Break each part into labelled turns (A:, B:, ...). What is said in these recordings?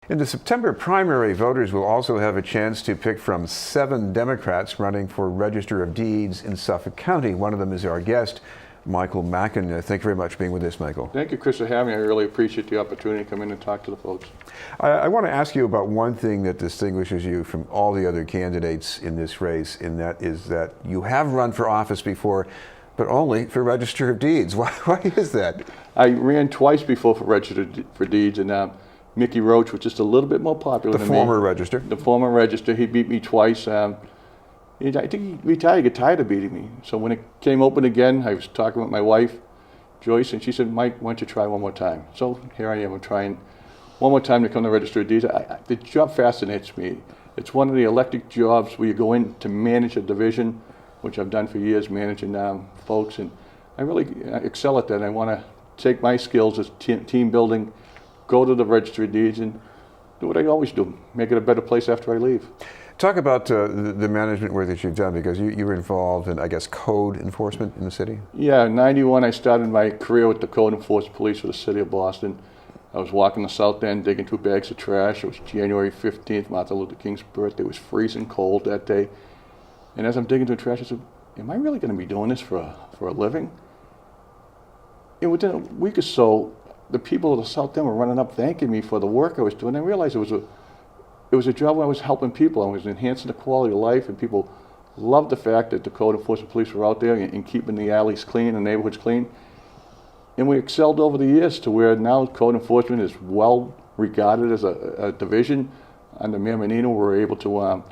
A: In the September primary, voters will also have a chance to pick from 7 Democrats running for Register of Deeds in Suffolk County. One of them is our guest, Michael Mackan. Thank you very much for being with us, Michael.
B: Thank you, Chris, for having me. I really appreciate the opportunity to come in and talk to the folks.
A: I want to ask you about one thing that distinguishes you from all the other candidates in this race, and that is that you have run for office before, but only for Register of Deeds. Why is that?
B: I ran twice before for Register for Deeds, and Mickey Roach was just a little bit more popular than me.
A: The former Register.
B: The former Register. He beat me twice. I think he retired. He got tired of beating me. So when it came open again, I was talking with my wife, Joyce, and she said, "Mike, why don't you try one more time?" So here I am. I'm trying one more time to come to Register of Deeds. The job fascinates me. It's one of the elected jobs where you go in to manage a division, which I've done for years, managing folks, and I really excel at that. I want to take my skills as team building, go to the Register of Deeds, and do what I always do, make it a better place after I leave.
A: Talk about the management work that you've done, because you were involved in, I guess, code enforcement in the city?
B: Yeah, in '91 I started my career with the code enforcement police for the city of Boston. I was walking the South End, digging through bags of trash. It was January 15th, Martin Luther King's birthday. It was freezing cold that day. And as I'm digging through trash, I said, am I really going to be doing this for a living? And within a week or so, the people of the South End were running up thanking me for the work I was doing. I realized it was a job where I was helping people. I was enhancing the quality of life, and people loved the fact that the code enforcement police were out there and keeping the alleys clean and neighborhoods clean. And we excelled over the years to where now code enforcement is well regarded as a division. Under Mayor Menino, we were able to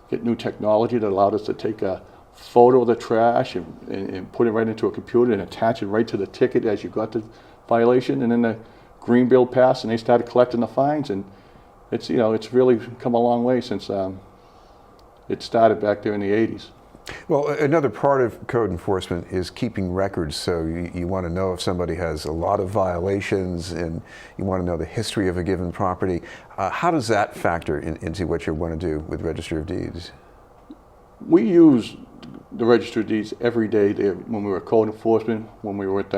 B: get new technology that allowed us to take a photo of the trash and put it right into a computer and attach it right to the ticket as you got the violation. And then the green bill passed, and they started collecting the fines. And it's really come a long way since it started back there in the 80s.
A: Well, another part of code enforcement is keeping records. So you want to know if somebody has a lot of violations, and you want to know the history of a given property. How does that factor into what you want to do with Register of Deeds?
B: We use the Register of Deeds every day there when we were code enforcement, when we were at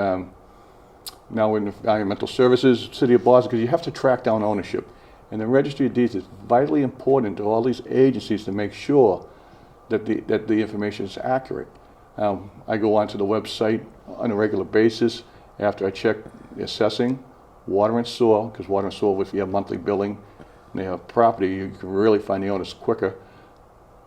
B: now we're in environmental services, City of Boston, because you have to track down ownership. And the Registry of Deeds is vitally important to all these agencies to make sure that the information is accurate. I go onto the website on a regular basis after I check the assessing, water and sewer, because water and sewer, if you have monthly billing and they have property, you can really find the owners quicker.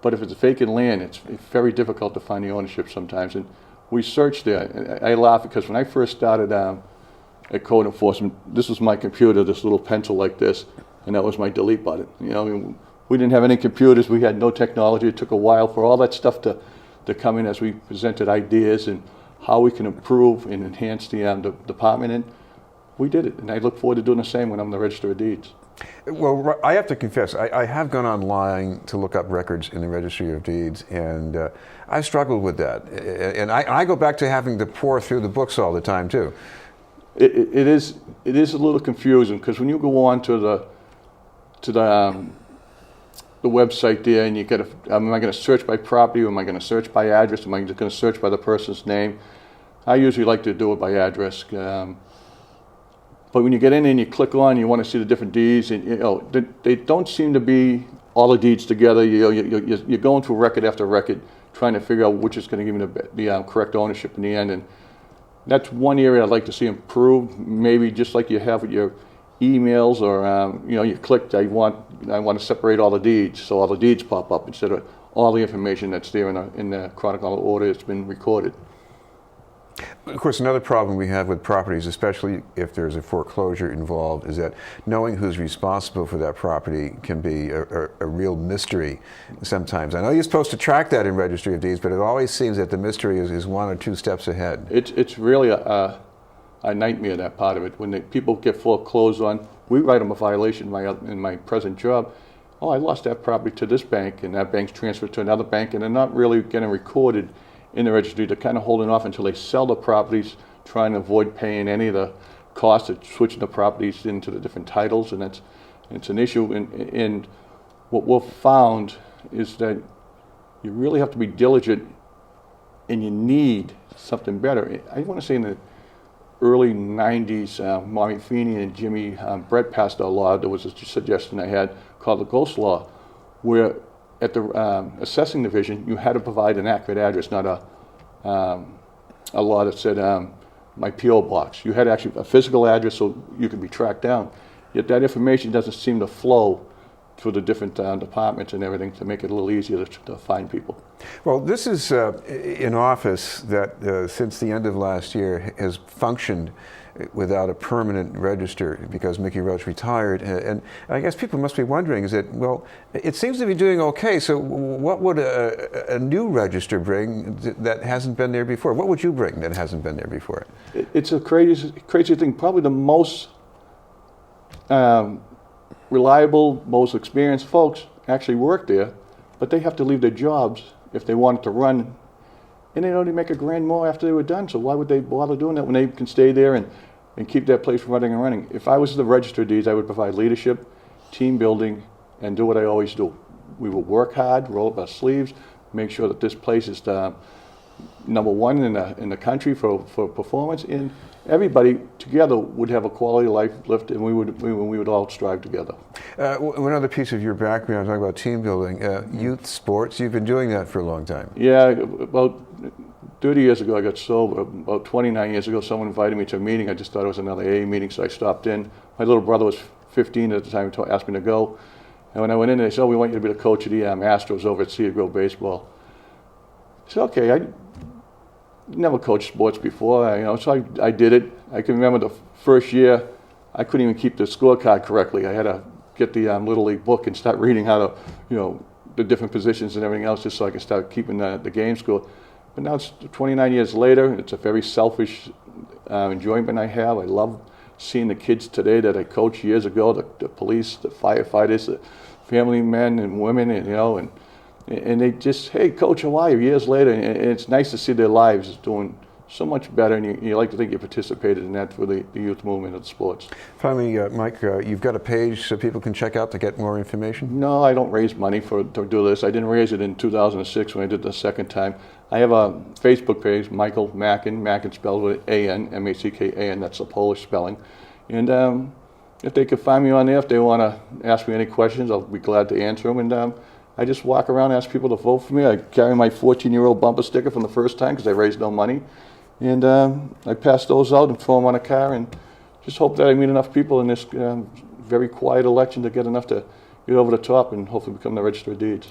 B: But if it's vacant land, it's very difficult to find the ownership sometimes. And we search there. I laugh because when I first started at code enforcement, this was my computer, this little pencil like this, and that was my delete button. We didn't have any computers, we had no technology. It took a while for all that stuff to come in as we presented ideas and how we can improve and enhance the department, and we did it. And I look forward to doing the same when I'm the Register of Deeds.
A: Well, I have to confess, I have gone online to look up records in the Registry of Deeds, and I've struggled with that. And I go back to having to pour through the books all the time, too.
B: It is a little confusing, because when you go on to the website there, and you get am I going to search by property, or am I going to search by address, am I just going to search by the person's name? I usually like to do it by address. But when you get in and you click on, you want to see the different deeds, and they don't seem to be all the deeds together. You're going through record after record, trying to figure out which is going to give you the correct ownership in the end. And that's one area I'd like to see improved. Maybe just like you have with your emails, or you clicked, I want to separate all the deeds, so all the deeds pop up instead of all the information that's there in the chronological order it's been recorded.
A: Of course, another problem we have with properties, especially if there's a foreclosure involved, is that knowing who's responsible for that property can be a real mystery sometimes. I know you're supposed to track that in Registry of Deeds, but it always seems that the mystery is 1 or 2 steps ahead.
B: It's really a nightmare, that part of it. When people get foreclosed on, we write them a violation in my present job. Oh, I lost that property to this bank, and that bank's transferred to another bank, and they're not really getting recorded in the registry. They're kind of holding off until they sell the properties, trying to avoid paying any of the costs of switching the properties into the different titles, and it's an issue. And what we've found is that you really have to be diligent, and you need something better. I want to say early 90s, Maureen Feeney and Jimmy Brett passed a law. There was a suggestion I had called the Ghost Law, where at the assessing division, you had to provide an accurate address, not a law that said my P.O. box. You had actually a physical address so you could be tracked down. Yet that information doesn't seem to flow through the different departments and everything to make it a little easier to find people.
A: Well, this is an office that since the end of last year has functioned without a permanent register because Mickey Roach retired. And I guess people must be wondering, is that, well, it seems to be doing okay, so what would a new register bring that hasn't been there before? What would you bring that hasn't been there before?
B: It's a crazy thing. Probably the most reliable, most experienced folks actually work there, but they have to leave their jobs if they wanted to run, and they'd only make $1,000 more after they were done. So why would they bother doing that when they can stay there and keep that place running and running? If I was the Register of Deeds, I would provide leadership, team building, and do what I always do. We will work hard, roll up our sleeves, make sure that this place is number one in the country for performance, and everybody together would have a quality of life lift, and we would all strive together.
A: One other piece of your background, talking about team building, youth sports, you've been doing that for a long time.
B: Yeah, about 30 years ago I got sober. About 29 years ago someone invited me to a meeting. I just thought it was another AA meeting, so I stopped in. My little brother was 15 at the time, asked me to go. And when I went in, they said, "Oh, we want you to be the coach of the Astros over at Cedar Grove Baseball." I said, "Okay." I never coached sports before, so I did it. I can remember the first year, I couldn't even keep the scorecard correctly. I had to get the Little League book and start reading how to, the different positions and everything else, just so I could start keeping the game score. But now it's 29 years later, and it's a very selfish enjoyment I have. I love seeing the kids today that I coached years ago, the police, the firefighters, the family men and women, and they just, "Hey, Coach, how are you?" Years later, and it's nice to see their lives doing so much better, and you like to think you participated in that for the youth movement of sports.
A: Finally, Mike, you've got a page so people can check out to get more information?
B: No, I don't raise money to do this. I didn't raise it in 2006 when I did the second time. I have a Facebook page, Michael Mackan, Mackan spelled with A-N, M-A-C-K-A-N, that's the Polish spelling. And if they could find me on there, if they want to ask me any questions, I'll be glad to answer them. And I just walk around and ask people to vote for me. I carry my 14-year-old bumper sticker from the first time because I raised no money. And I pass those out and throw them on a car and just hope that I meet enough people in this very quiet election to get enough to get over the top and hopefully become the Register of Deeds.